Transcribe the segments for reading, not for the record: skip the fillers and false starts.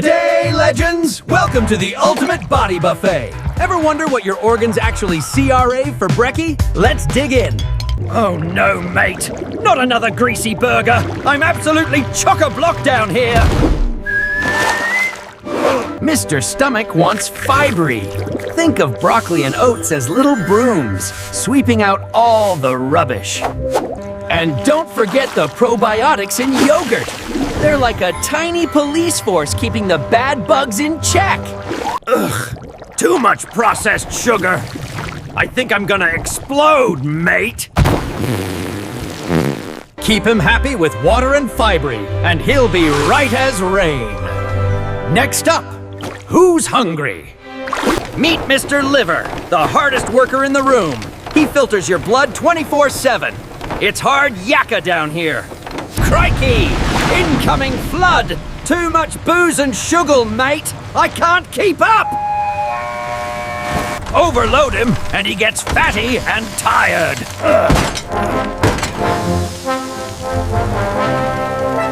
Day legends! Welcome to the ultimate body buffet. Ever wonder what your organs actually CRA for brekkie? Let's dig in. Oh no, mate. Not another greasy burger. I'm absolutely chock-a-block down here. Mr. Stomach wants fibery. Think of broccoli and oats as little brooms, sweeping out all the rubbish. And don't forget the probiotics in yogurt. They're like a tiny police force keeping the bad bugs in check. Ugh, too much processed sugar. I think I'm gonna explode, mate. Keep him happy with water and fibery, and he'll be right as rain. Next up, who's hungry? Meet Mr. Liver, the hardest worker in the room. He filters your blood 24/7. It's hard yakka down here. Crikey! Incoming flood! Too much booze and sugar, mate! I can't keep up! Overload him, and he gets fatty and tired.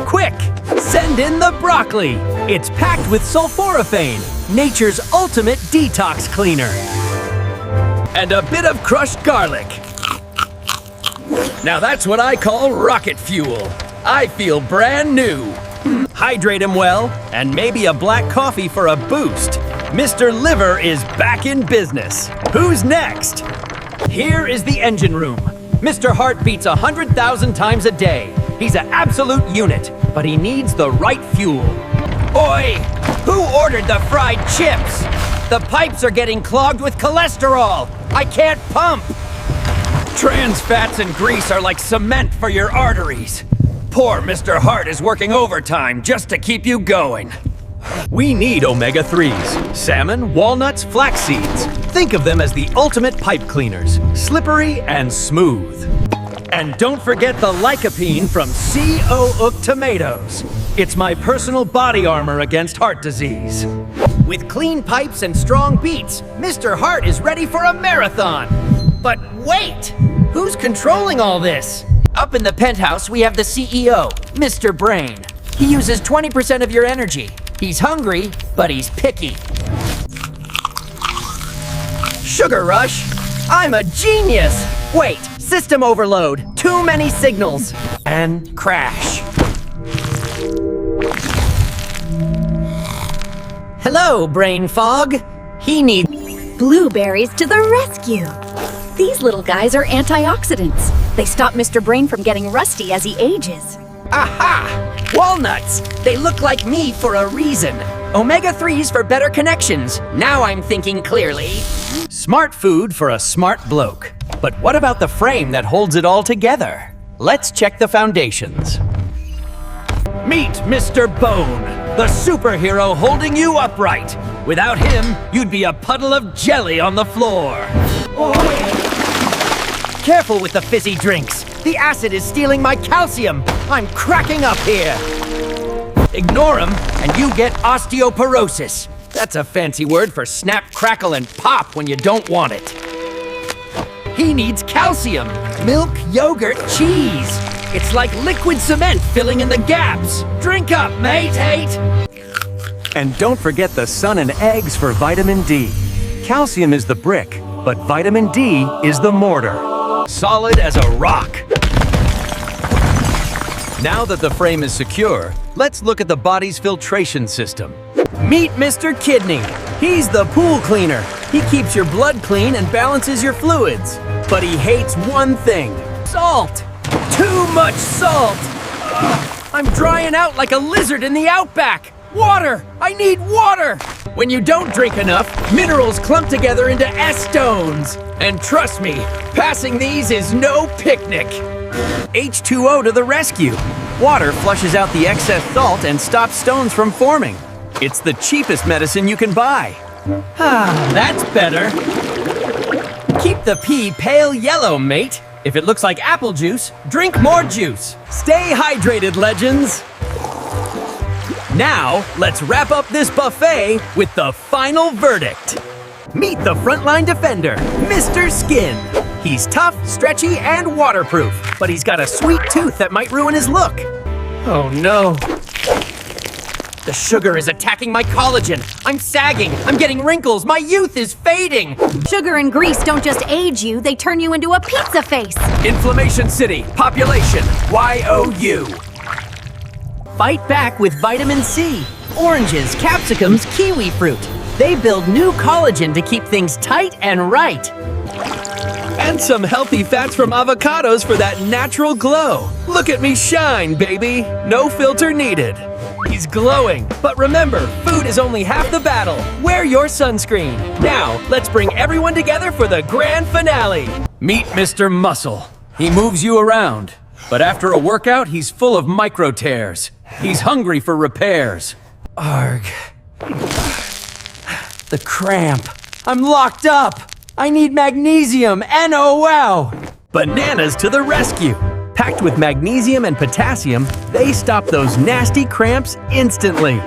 Quick! Send in the broccoli! It's packed with sulforaphane, nature's ultimate detox cleaner. And a bit of crushed garlic. Now that's what I call rocket fuel. I feel brand new. Hydrate him well, and maybe a black coffee for a boost. Mr. Liver is back in business. Who's next? Here is the engine room. Mr. Heart beats 100,000 times a day. He's an absolute unit, but he needs the right fuel. Oi! Who ordered the fried chips? The pipes are getting clogged with cholesterol. I can't pump. Trans fats and grease are like cement for your arteries. Poor Mr. Heart is working overtime just to keep you going. We need omega-3s, salmon, walnuts, flax seeds. Think of them as the ultimate pipe cleaners, slippery and smooth. And don't forget the lycopene from C.O. tomatoes. It's my personal body armor against heart disease. With clean pipes and strong beats, Mr. Heart is ready for a marathon. But wait! Who's controlling all this? Up in the penthouse, we have the CEO, Mr. Brain. He uses 20% of your energy. He's hungry, but he's picky. Sugar rush? I'm a genius! Wait, system overload. Too many signals. And crash. Hello, brain fog. He needs blueberries to the rescue. These little guys are antioxidants. They stop Mr. Brain from getting rusty as he ages. Aha! Walnuts! They look like me for a reason. Omega-3s for better connections. Now I'm thinking clearly. Smart food for a smart bloke. But what about the frame that holds it all together? Let's check the foundations. Meet Mr. Bone, the superhero holding you upright. Without him, you'd be a puddle of jelly on the floor. Careful with the fizzy drinks. The acid is stealing my calcium. I'm cracking up here. Ignore him, and you get osteoporosis. That's a fancy word for snap, crackle, and pop when you don't want it. He needs calcium. Milk, yogurt, cheese. It's like liquid cement filling in the gaps. Drink up, mate. And don't forget the sun and eggs for vitamin D. Calcium is the brick, but vitamin D is the mortar. Solid as a rock. Now that the frame is secure, let's look at the body's filtration system. Meet Mr. Kidney. He's the pool cleaner. He keeps your blood clean and balances your fluids. But he hates one thing: salt. Too much salt. I'm drying out like a lizard in the outback. Water! I need water! When you don't drink enough, minerals clump together into S-stones. And trust me, passing these is no picnic. H2O to the rescue. Water flushes out the excess salt and stops stones from forming. It's the cheapest medicine you can buy. Ah, that's better. Keep the pee pale yellow, mate. If it looks like apple juice, drink more juice. Stay hydrated, legends. Now, let's wrap up this buffet with the final verdict. Meet the frontline defender, Mr. Skin. He's tough, stretchy, and waterproof, but he's got a sweet tooth that might ruin his look. Oh no. The sugar is attacking my collagen. I'm sagging. I'm getting wrinkles. My youth is fading. Sugar and grease don't just age you, they turn you into a pizza face. Inflammation City, population, YOU. Fight back with vitamin C. Oranges, capsicums, kiwi fruit. They build new collagen to keep things tight and right. And some healthy fats from avocados for that natural glow. Look at me shine, baby. No filter needed. He's glowing. But remember, food is only half the battle. Wear your sunscreen. Now, let's bring everyone together for the grand finale. Meet Mr. Muscle. He moves you around. But after a workout, he's full of micro tears. He's hungry for repairs. Arg. The cramp. I'm locked up. I need magnesium, NOW! Bananas to the rescue! Packed with magnesium and potassium, they stop those nasty cramps instantly.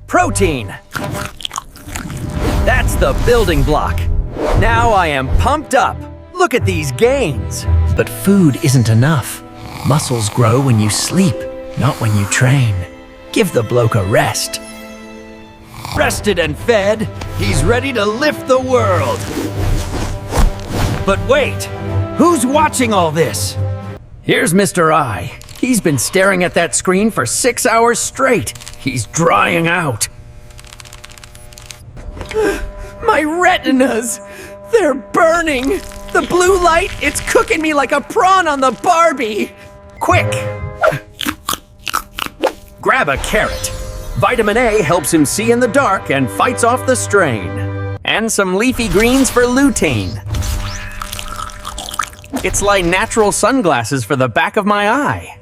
Protein. That's the building block. Now I am pumped up. Look at these gains. But food isn't enough. Muscles grow when you sleep, not when you train. Give the bloke a rest. Rested and fed, he's ready to lift the world. But wait, who's watching all this? Here's Mr. I. He's been staring at that screen for 6 hours straight. He's drying out. My retinas, they're burning. The blue light, it's cooking me like a prawn on the Barbie. Quick, grab a carrot. Vitamin A helps him see in the dark and fights off the strain. And some leafy greens for lutein. It's like natural sunglasses for the back of my eye.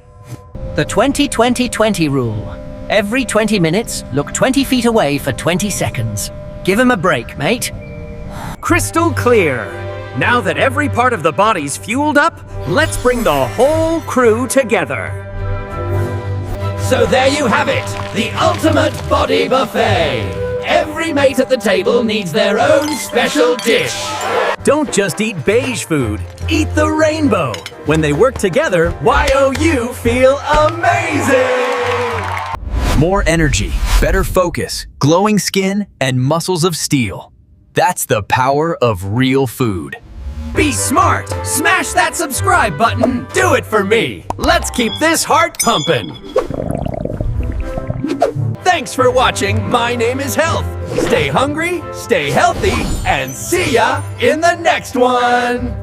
The 20-20-20 rule. Every 20 minutes, look 20 feet away for 20 seconds. Give him a break, mate. Crystal clear. Now that every part of the body's fueled up, let's bring the whole crew together. So there you have it, the ultimate body buffet. Every mate at the table needs their own special dish. Don't just eat beige food, eat the rainbow. When they work together, YOU feel amazing! More energy, better focus, glowing skin, and muscles of steel. That's the power of real food. Be smart, smash that subscribe button, do it for me. Let's keep this heart pumping. Thanks for watching. My name is Health. Stay hungry, stay healthy, and see ya in the next one.